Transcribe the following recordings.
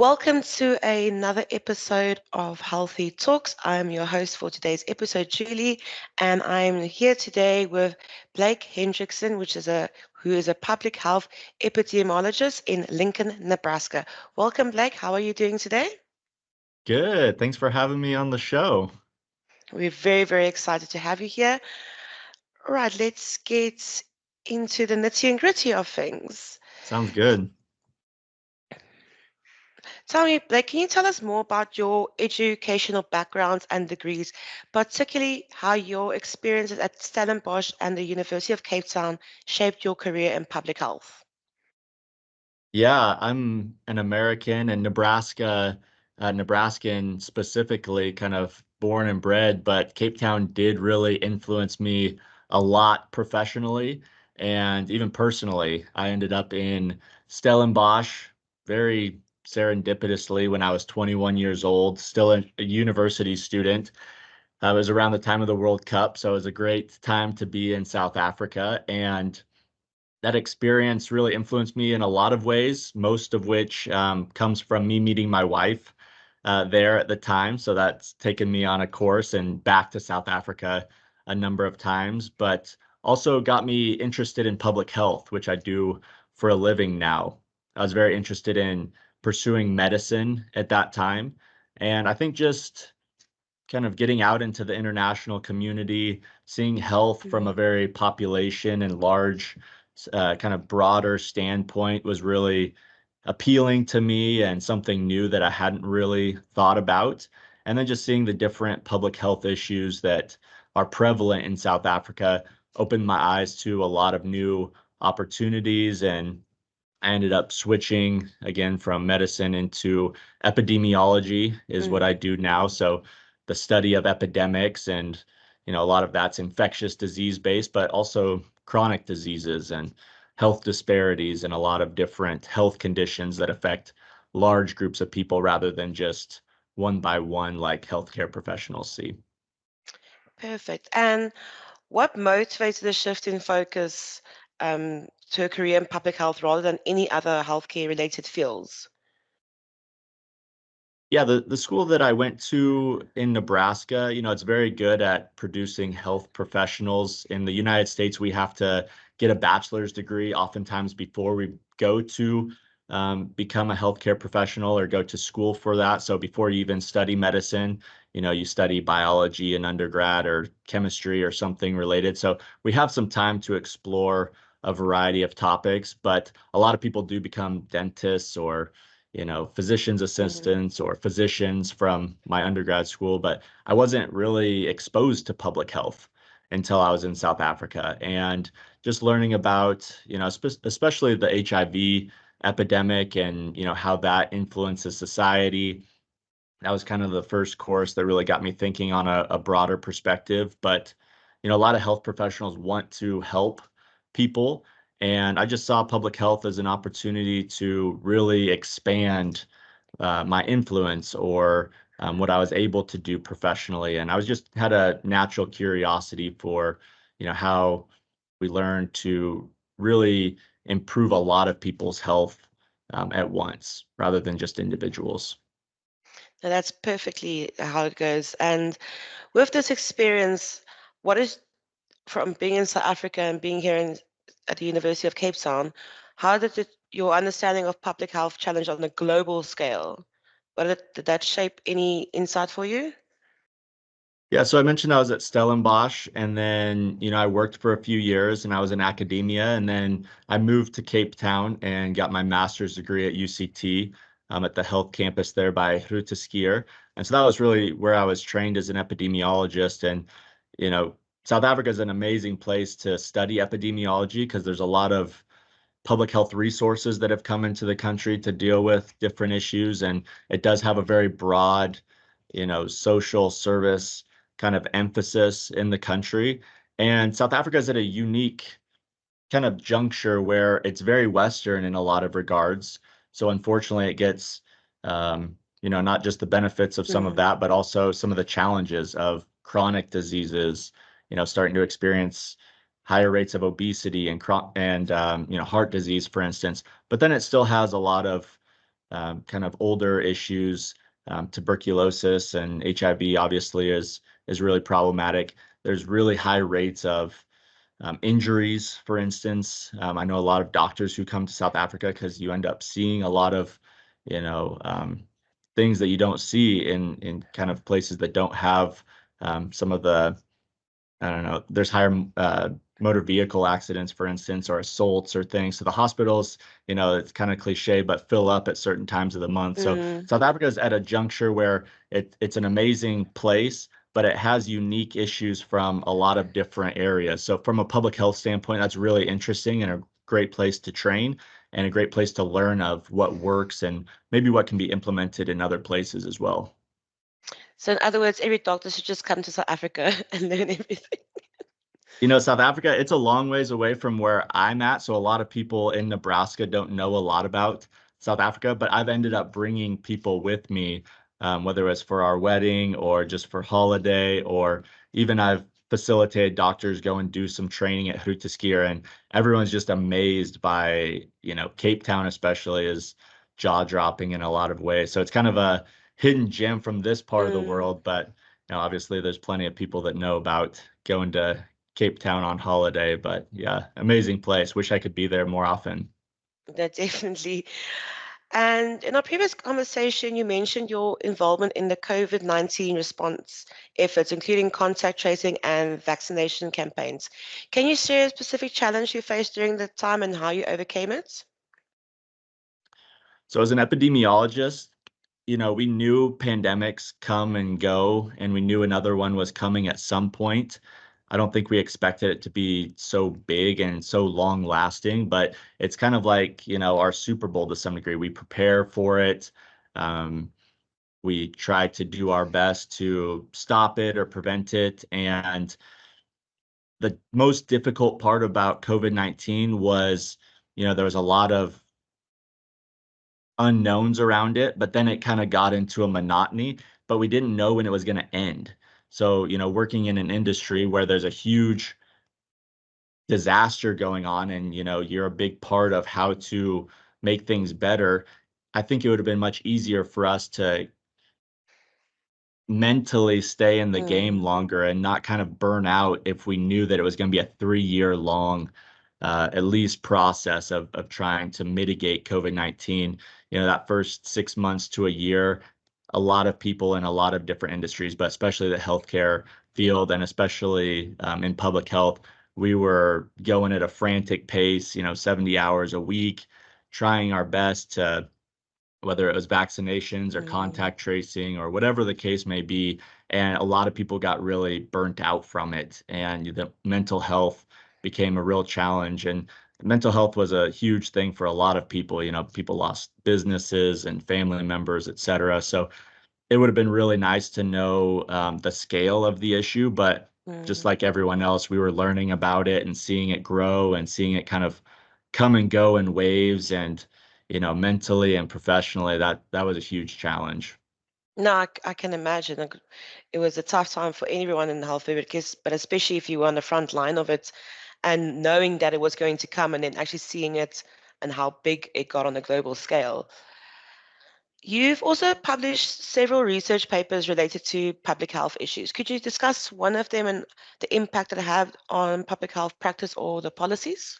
Welcome to another episode of Healthy Talks. I'm your host for today's episode, Julie, and I'm here today with Blake Hendrickson, who is a public health epidemiologist in Lincoln, Nebraska. Welcome, Blake. How are you doing today? Good. Thanks for having me on the show. We're very, very excited to have you here. All right, let's get into the nitty and gritty of things. Sounds good. Tell me, Blake, can you tell us more about your educational backgrounds and degrees, particularly how your experiences at Stellenbosch and the University of Cape Town shaped your career in public health? Yeah, I'm an American and Nebraskan specifically, kind of born and bred, but Cape Town did really influence me a lot professionally and even personally. I ended up in Stellenbosch very serendipitously when I was 21 years old, still a university student. It was around the time of the World Cup, so it was a great time to be in South Africa. And that experience really influenced me in a lot of ways, most of which comes from me meeting my wife there at the time. So that's taken me on a course and back to South Africa a number of times, but also got me interested in public health, which I do for a living now. I was very interested in pursuing medicine at that time. And I think just kind of getting out into the international community, seeing health from a Mhm. very population and large, kind of broader standpoint was really appealing to me and something new that I hadn't really thought about. And then just seeing the different public health issues that are prevalent in South Africa opened my eyes to a lot of new opportunities. And I ended up switching again from medicine into epidemiology is what Mm. I do now. So the study of epidemics and a lot of that's infectious disease based, but also chronic diseases and health disparities and a lot of different health conditions that affect large groups of people rather than just one by one like healthcare professionals see. Perfect. And what motivated the shift in focus to a career in public health rather than any other healthcare related fields? Yeah, the school that I went to in Nebraska, it's very good at producing health professionals. In the United States, we have to get a bachelor's degree oftentimes before we go to become a healthcare professional or go to school for that. So before you even study medicine, you study biology in undergrad or chemistry or something related. So we have some time to explore a variety of topics, but a lot of people do become dentists or physician's Mhm. assistants or physicians from my undergrad school, but I wasn't really exposed to public health until I was in South Africa. And just learning about, especially the HIV epidemic and, how that influences society. That was kind of the first course that really got me thinking on a broader perspective. But, a lot of health professionals want to help people. And I just saw public health as an opportunity to really expand my influence or what I was able to do professionally. And I was just had a natural curiosity for, how we learn to really improve a lot of people's health at once rather than just individuals. Now that's perfectly how it goes. And with this experience, what is from being in South Africa and being here at the University of Cape Town, how your understanding of public health challenge on a global scale? Did that shape any insight for you? Yeah, so I mentioned I was at Stellenbosch and then, I worked for a few years and I was in academia and then I moved to Cape Town and got my master's degree at UCT at the health campus there by Skier. And so that was really where I was trained as an epidemiologist. And, you know, South Africa is an amazing place to study epidemiology because there's a lot of public health resources that have come into the country to deal with different issues. And it does have a very broad, social service kind of emphasis in the country. And South Africa is at a unique kind of juncture where it's very Western in a lot of regards. So unfortunately, it gets, not just the benefits of some of Mm. that, but also some of the challenges of chronic diseases, starting to experience higher rates of obesity and heart disease, for instance. But then it still has a lot of kind of older issues. Tuberculosis and HIV obviously is really problematic. There's really high rates of injuries, for instance. I know a lot of doctors who come to South Africa because you end up seeing a lot of, you know, things that you don't see in kind of places that don't have some of the I don't know, there's higher motor vehicle accidents, for instance, or assaults or things. So the hospitals, it's kind of cliche, but fill up at certain times of the month. So Mm, South Africa is at a juncture where it's an amazing place, but it has unique issues from a lot of different areas. So from a public health standpoint, that's really interesting and a great place to train and a great place to learn of what works and maybe what can be implemented in other places as well. so in other words, every doctor should just come to South Africa and learn everything. South Africa, it's a long ways away from where I'm at. So a lot of people in Nebraska don't know a lot about South Africa, but I've ended up bringing people with me, whether it's for our wedding or just for holiday, or even I've facilitated doctors go and do some training at HealthETalks, and everyone's just amazed by, Cape Town especially is jaw-dropping in a lot of ways. So it's kind of a hidden gem from this part of the Mm, world, but obviously there's plenty of people that know about going to Cape Town on holiday, but yeah, amazing place. Wish I could be there more often. that definitely. And in our previous conversation, you mentioned your involvement in the COVID-19 response efforts, including contact tracing and vaccination campaigns. Can you share a specific challenge you faced during that time and how you overcame it? So as an epidemiologist, we knew pandemics come and go, and we knew another one was coming at some point. I don't think we expected it to be so big and so long lasting, but it's kind of like, our Super Bowl to some degree. We prepare for it. Um, we try to do our best to stop it or prevent it. And the most difficult part about COVID-19 was, there was a lot of unknowns around it, but then it kind of got into a monotony, but we didn't know when it was going to end. So, working in an industry where there's a huge disaster going on and, you're a big part of how to make things better, I think it would have been much easier for us to mentally stay in the game Mm, longer and not kind of burn out if we knew that it was going to be a 3 year long at least process of trying to mitigate COVID-19. That first 6 months to a year, a lot of people in a lot of different industries, but especially the healthcare field and especially in public health, we were going at a frantic pace, 70 hours a week, trying our best to whether it was vaccinations or mm, contact tracing or whatever the case may be. And a lot of people got really burnt out from it. And the mental health became a real challenge. And mental health was a huge thing for a lot of people. People lost businesses and family members, et cetera. So it would have been really nice to know the scale of the issue. But just mm. like everyone else, we were learning about it and seeing it grow and seeing it kind of come and go in waves. And mentally and professionally, that was a huge challenge. No, I can imagine. It was a tough time for everyone in the health field, because, but especially if you were on the front line of it and knowing that it was going to come and then actually seeing it and how big it got on a global scale. You've also published several research papers related to public health issues. Could you discuss one of them and the impact that it had on public health practice or the policies?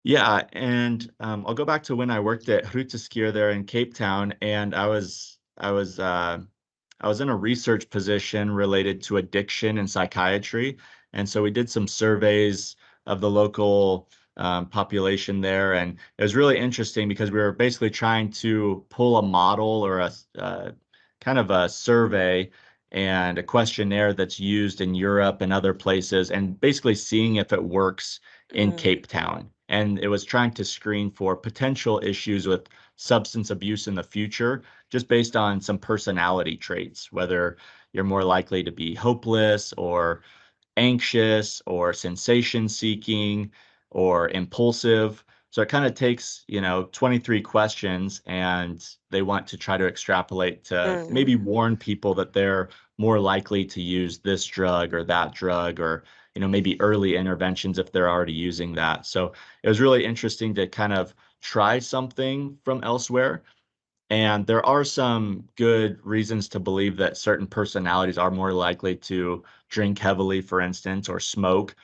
Yeah, and I'll go back to when I worked at HealthETalks there in Cape Town, and I was in a research position related to addiction and psychiatry, and so we did some surveys of the local population there, and it was really interesting because we were basically trying to pull a model or a kind of a survey and a questionnaire that's used in Europe and other places, and basically seeing if it works in Mm, Cape Town. And it was trying to screen for potential issues with substance abuse in the future, just based on some personality traits, whether you're more likely to be hopeless or anxious or sensation seeking or impulsive. So it kind of takes, 23 questions and they want to try to extrapolate to mm, maybe warn people that they're more likely to use this drug or that drug or, maybe early interventions if they're already using that. So it was really interesting to kind of try something from elsewhere. And there are some good reasons to believe that certain personalities are more likely to drink heavily, for instance, or smoke.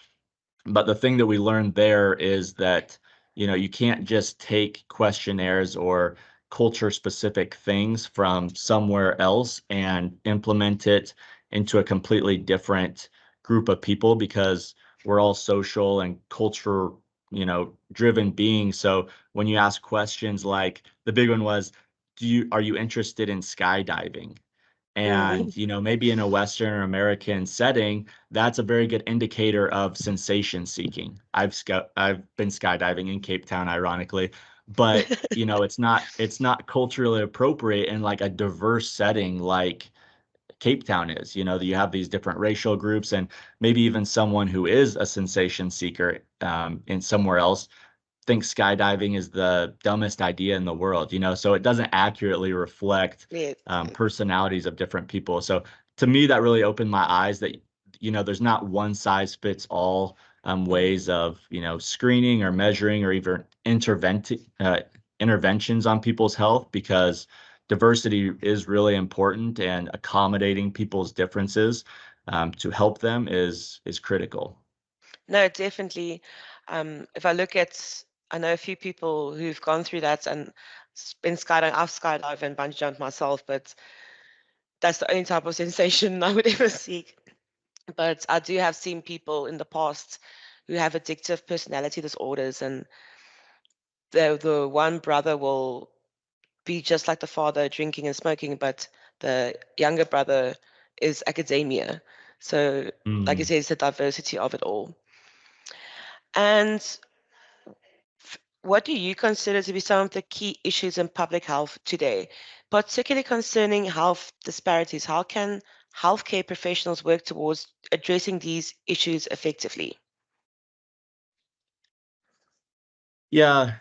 But the thing that we learned there is that, you can't just take questionnaires or culture specific things from somewhere else and implement it into a completely different group of people because we're all social and culture, driven beings. So when you ask questions like the big one was, are you interested in skydiving? Mm. And, maybe in a Western or American setting, that's a very good indicator of sensation seeking. I've been skydiving in Cape Town, ironically, but it's not culturally appropriate in like a diverse setting like Cape Town is. You have these different racial groups and maybe even someone who is a sensation seeker in somewhere else think skydiving is the dumbest idea in the world, so it doesn't accurately reflect Yes. personalities of different people. So to me, that really opened my eyes that, there's not one size fits all Mm. ways of, screening or measuring or even interventions on people's health because diversity is really important and accommodating people's differences to help them is critical. No, definitely. If I look at, I know a few people who've gone through that and been skydiving. I've skydived and bungee jumped myself, but that's the only type of sensation I would ever seek. But I do have seen people in the past who have addictive personality disorders, and the one brother will be just like the father, drinking and smoking, but the younger brother is academia. So, like you Mm. said, it's the diversity of it all. And what do you consider to be some of the key issues in public health today, particularly concerning health disparities? How can healthcare professionals work towards addressing these issues effectively? Yeah,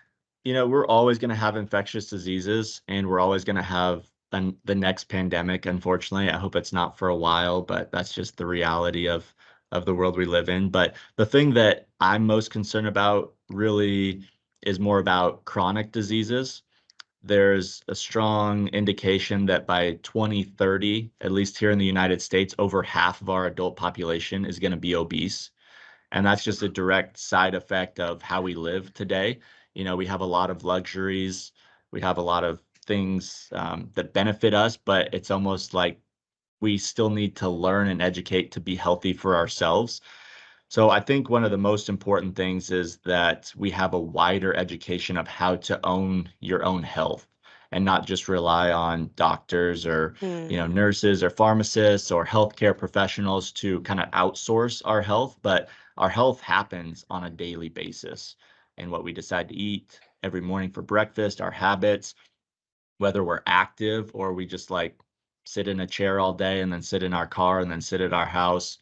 we're always going to have infectious diseases and we're always going to have the next pandemic, unfortunately. I hope it's not for a while, but that's just the reality of the world we live in. But the thing that I'm most concerned about really is more about chronic diseases. There's a strong indication that by 2030, at least here in the United States, over half of our adult population is going to be obese. And that's just a direct side effect of how we live today. We have a lot of luxuries, we have a lot of things that benefit us, but it's almost like we still need to learn and educate to be healthy for ourselves. So I think one of the most important things is that we have a wider education of how to own your own health and not just rely on doctors or, Mm, nurses or pharmacists or healthcare professionals to kind of outsource our health, but our health happens on a daily basis. And what we decide to eat every morning for breakfast, our habits, whether we're active or we just like sit in a chair all day and then sit in our car and then sit at our house.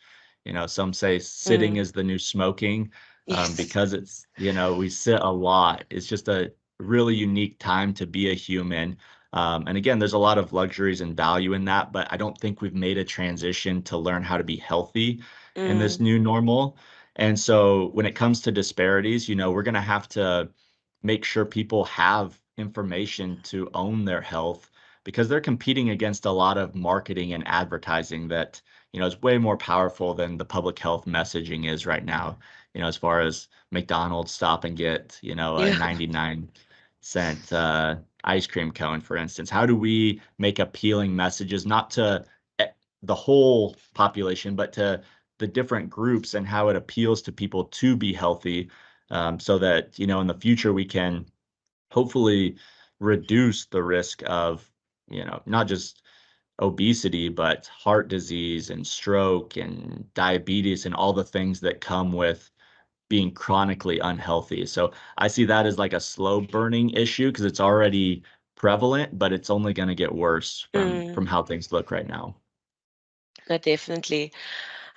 Some say sitting mm, is the new smoking yes. because we sit a lot. It's just a really unique time to be a human. And again, there's a lot of luxuries and value in that, but I don't think we've made a transition to learn how to be healthy in this Mm, new normal. And so when it comes to disparities, we're going to have to make sure people have information to own their health because they're competing against a lot of marketing and advertising that, is way more powerful than the public health messaging is right now. As far as McDonald's stop and get, a yeah. 99-cent ice cream cone, for instance. How do we make appealing messages, not to e- the whole population, but to the different groups and how it appeals to people to be healthy so that, in the future we can hopefully reduce the risk of, not just obesity, but heart disease and stroke and diabetes and all the things that come with being chronically unhealthy. So I see that as like a slow burning issue because it's already prevalent, but it's only going to get worse from Mm, from how things look right now. no, definitely.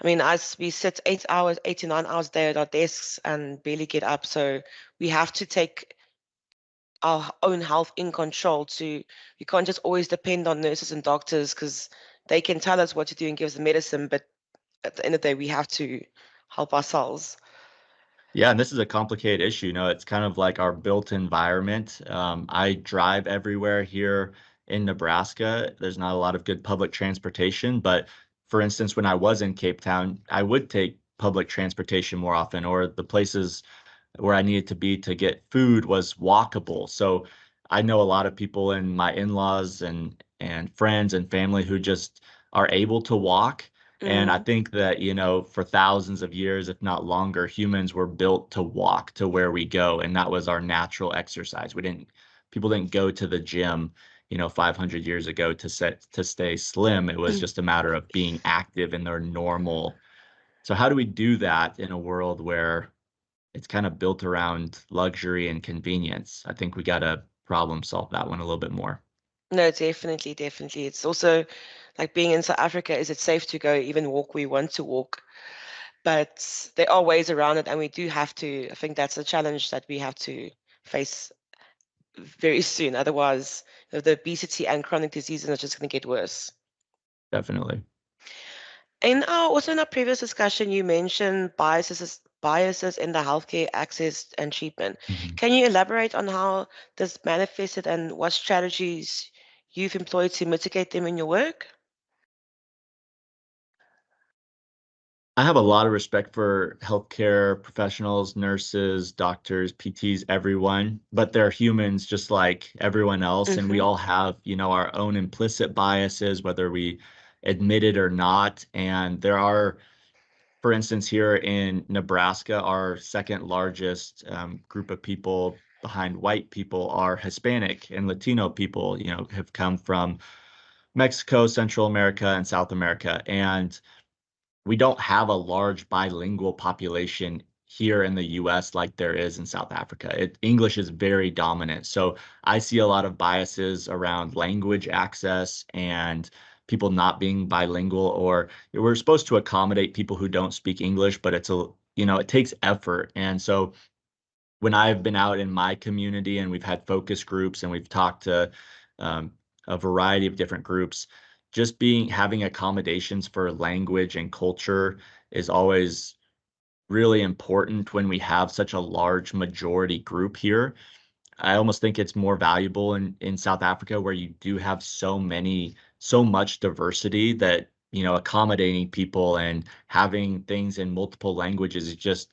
I mean, as we sit 8 hours, 8 to 9 hours a day at our desks and barely get up, so we have to take our own health in control to, we can't just always depend on nurses and doctors because they can tell us what to do and give us the medicine, but at the end of the day, we have to help ourselves. Yeah, and this is a complicated issue. It's kind of like our built environment. I drive everywhere here in Nebraska. There's not a lot of good public transportation, but for instance, when I was in Cape Town, I would take public transportation more often, or the places where I needed to be to get food was walkable. So I know a lot of people in my in-laws and friends and family who just are able to walk. And I Mm, think that, for thousands of years, if not longer, humans were built to walk to where we go. And that was our natural exercise. People didn't go to the gym, 500 years ago to stay slim. It was just a matter of being active in their normal. So how do we do that in a world where it's kind of built around luxury and convenience? I think we got to problem solve that one a little bit more. no, definitely, definitely. It's also like being in South Africa, is it safe to go even walk where we want to walk? But there are ways around it, and we do have to. I think that's a challenge that we have to face very soon. Otherwise, the obesity and chronic diseases are just going to get worse. Definitely. Also in our previous discussion, you mentioned biases in the healthcare access and treatment. Mhm. Can you elaborate on how this manifested and what strategies you've employed to mitigate them in your work? I have a lot of respect for healthcare professionals, nurses, doctors, PTs, everyone, but they're humans just like everyone else. And we Mm-hmm. all have, our own implicit biases, whether we admit it or not. And there are, for instance, here in Nebraska, our second largest group of people behind white people are Hispanic and Latino people, have come from Mexico, Central America, and South America. And we don't have a large bilingual population here in the US like there is in South Africa. English is very dominant. So I see a lot of biases around language access and people not being bilingual, or we're supposed to accommodate people who don't speak English, but it takes effort. And so when I've been out in my community and we've had focus groups and we've talked to um, a variety of different groups, just having accommodations for language and culture is always really important when we have such a large majority group here. I almost think it's more valuable in South Africa where you do have so much diversity that, accommodating people and having things in multiple languages is just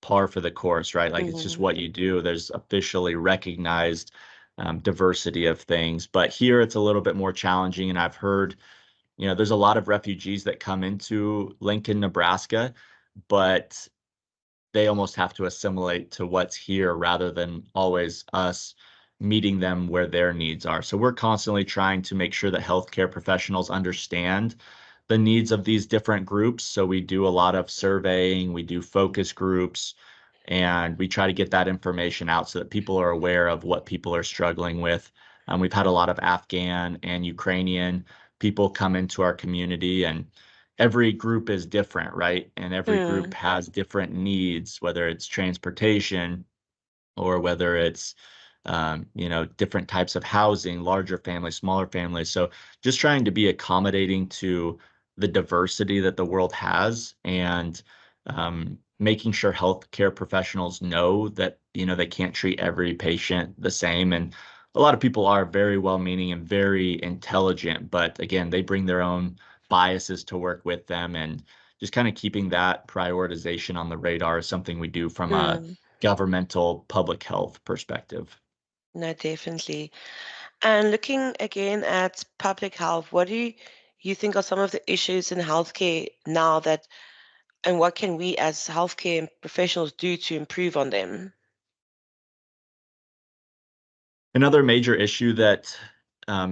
par for the course, right? Like it's just Mm-hmm. what you do. There's officially recognized diversity of things. But here it's a little bit more challenging. And I've heard, there's a lot of refugees that come into Lincoln, Nebraska, but they almost have to assimilate to what's here rather than always us meeting them where their needs are. So we're constantly trying to make sure that healthcare professionals understand the needs of these different groups. So we do a lot of surveying, we do focus groups, and we try to get that information out so that people are aware of what people are struggling with. We've had a lot of Afghan and Ukrainian people come into our community, and every group is different, right? And every group Mm, has different needs, whether it's transportation or whether it's different types of housing, larger families, smaller families. So just trying to be accommodating to the diversity that the world has, and making sure healthcare professionals know that, they can't treat every patient the same. And a lot of people are very well-meaning and very intelligent, but again, they bring their own biases to work with them. And just kind of keeping that prioritization on the radar is something we do from a mm. governmental public health perspective. No, definitely. And looking again at public health, what do you think are some of the issues in healthcare now and what can we as healthcare professionals do to improve on them? Another major issue that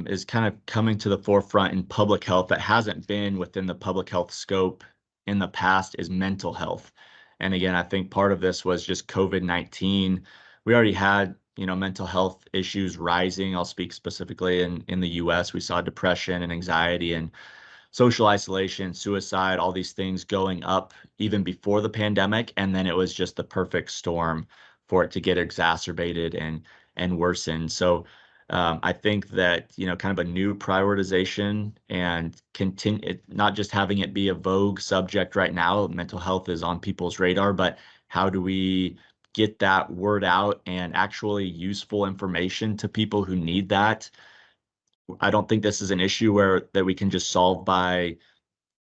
is kind of coming to the forefront in public health that hasn't been within the public health scope in the past is mental health. And again, I think part of this was just COVID-19. We already had, mental health issues rising. I'll speak specifically in the US. We saw depression and anxiety and social isolation, suicide, all these things going up even before the pandemic. And then it was just the perfect storm for it to get exacerbated and worsen. So I think that, kind of a new prioritization and continue not just having it be a vogue subject right now. Mental health is on people's radar, but how do we get that word out and actually useful information to people who need that? I don't think this is an issue where that we can just solve by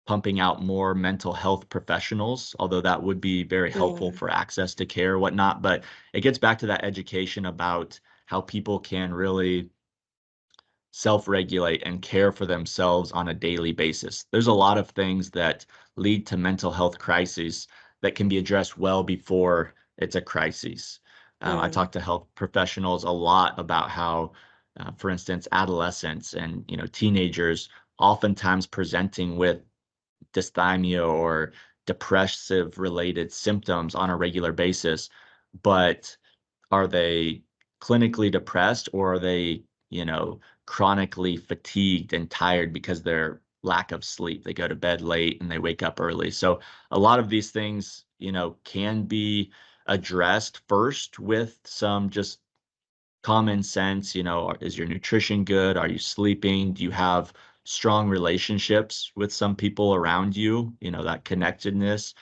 pumping out more mental health professionals, although that would be very helpful Mm, for access to care or whatnot. But it gets back to that education about how people can really self-regulate and care for themselves on a daily basis. There's a lot of things that lead to mental health crises that can be addressed well before it's a crisis. I mm, talk to health professionals a lot about how, for instance, adolescents and teenagers oftentimes presenting with dysthymia or depressive related symptoms on a regular basis, but are they clinically depressed or are they, chronically fatigued and tired because their lack of sleep? They go to bed late and they wake up early. So a lot of these things, can be addressed first with some just common sense, is your nutrition good? Are you sleeping? Do you have strong relationships with some people around you? That connectedness.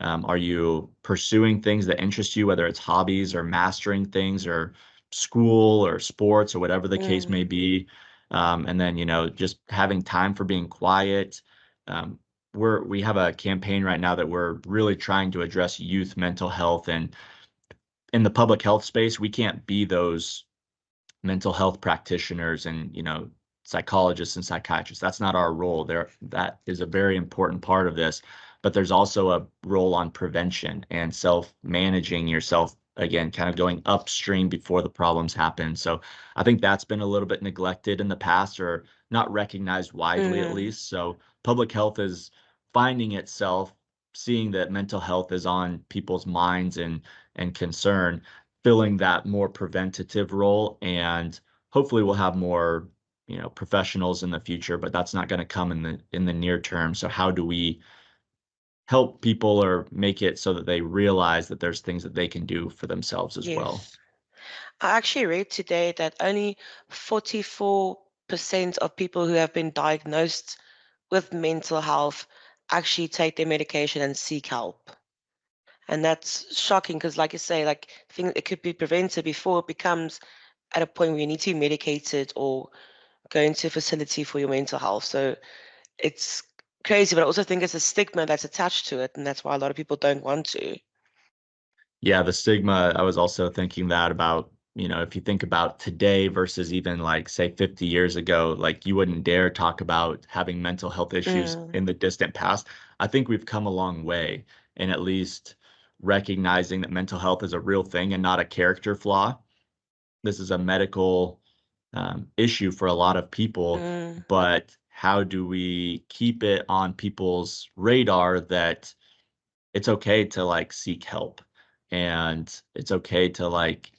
Are you pursuing things that interest you, whether it's hobbies or mastering things or school or sports or whatever the case may mm. be? And then, just having time for being quiet. Um, we have a campaign right now that we're really trying to address youth mental health. And in the public health space, we can't be those mental health practitioners and psychologists and psychiatrists. That's not our role there. That is a very important part of this, but there's also a role on prevention and self managing yourself, again, kind of going upstream before the problems happen. So I think that's been a little bit neglected in the past or not recognized widely, at Mm, least. So public health is finding itself seeing that mental health is on people's minds and concern, filling that more preventative role. And hopefully we'll have more, professionals in the future, but that's not going to come in the near term. So how do we help people or make it so that they realize that there's things that they can do for themselves as well? yes. I actually read today that only 44% of people who have been diagnosed with mental health actually take their medication and seek help. And that's shocking because, like you say, like things it could be prevented before it becomes at a point where you need to be medicated or go into a facility for your mental health. So it's crazy, but I also think it's a stigma that's attached to it, and that's why a lot of people don't want to. Yeah, the stigma, I was also thinking that about, if you think about today versus even like say 50 years ago, like you wouldn't dare talk about having mental health issues Mm, in the distant past. I think we've come a long way in at least recognizing that mental health is a real thing and not a character flaw. This is a medical issue for a lot of people, mm, but how do we keep it on people's radar that it's okay to like seek help and it's okay to like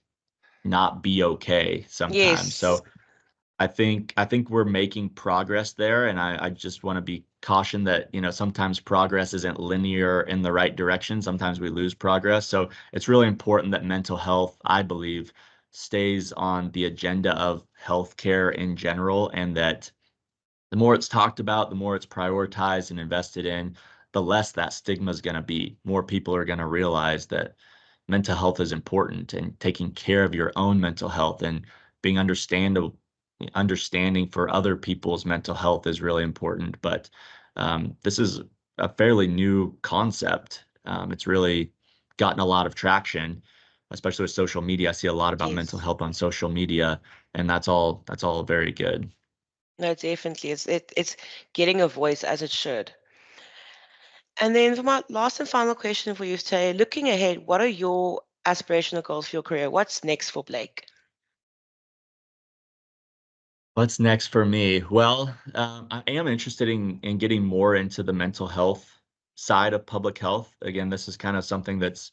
not be okay sometimes. yes, So I think we're making progress there, and I just want to be cautioned that sometimes progress isn't linear in the right direction. Sometimes we lose progress. So it's really important that mental health, I believe, stays on the agenda of healthcare in general, and that the more it's talked about, the more it's prioritized and invested in, the less that stigma is going to be. More people are going to realize that mental health is important and taking care of your own mental health and being understanding for other people's mental health is really important. But this is a fairly new concept. It's really gotten a lot of traction, especially with social media. I see a lot about mental yes. health on social media, and that's all very good. No, definitely. It's getting a voice as it should. And then for my last and final question for you today, looking ahead, what are your aspirational goals for your career? What's next for Blake? What's next for me? Well, I am interested in getting more into the mental health side of public health. Again, this is kind of something that's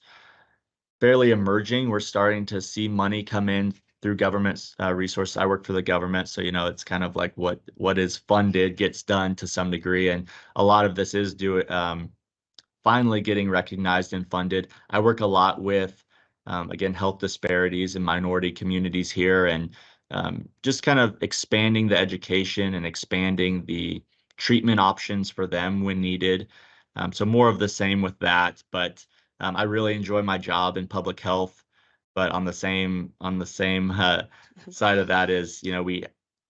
fairly emerging. We're starting to see money come in through government resources. I work for the government, so it's kind of like what is funded gets done to some degree, and a lot of this is finally getting recognized and funded. I work a lot with, again, health disparities in minority communities here, and just kind of expanding the education and expanding the treatment options for them when needed. So more of the same with that, but I really enjoy my job in public health. But on the same side of that is, we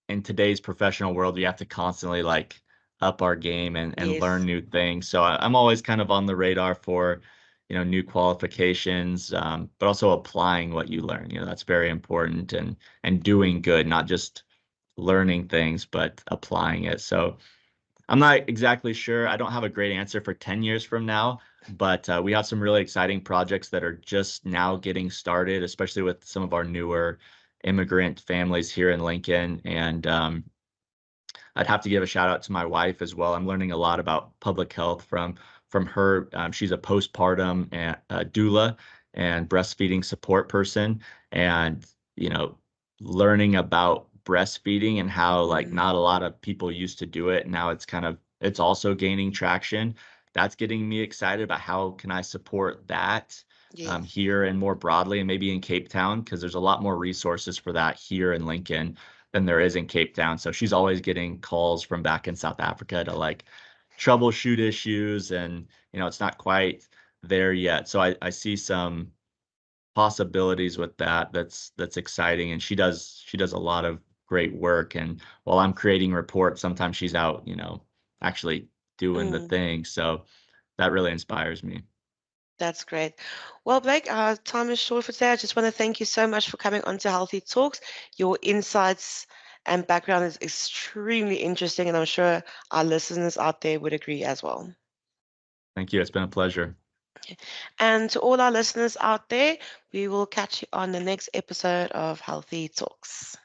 in today's professional world, we have to constantly like up our game and learn Yes, new things. So I'm always kind of on the radar for, new qualifications, but also applying what you learn. That's very important and doing good, not just learning things, but applying it. So I'm not exactly sure. I don't have a great answer for 10 years from now, but we have some really exciting projects that are just now getting started, especially with some of our newer immigrant families here in Lincoln. And I'd have to give a shout out to my wife as well. I'm learning a lot about public health from her. She's a postpartum doula and breastfeeding support person, and you know, learning about breastfeeding and how like mm, not a lot of people used to do it. Now it's also gaining traction. That's getting me excited about how can I support that yes, here and more broadly, and maybe in Cape Town, because there's a lot more resources for that here in Lincoln than there is in Cape Town. So she's always getting calls from back in South Africa to like troubleshoot issues, and it's not quite there yet. So I see some possibilities with that. That's exciting, and she does a lot of great work. And while I'm creating reports, sometimes she's out, actually doing the mm, thing. So that really inspires me. that's great. Well, Blake, our time is short for today. I just want to thank you so much for coming on to Healthy Talks. Your insights and background is extremely interesting, and I'm sure our listeners out there would agree as well. Thank you. It's been a pleasure. And to all our listeners out there, we will catch you on the next episode of Healthy Talks.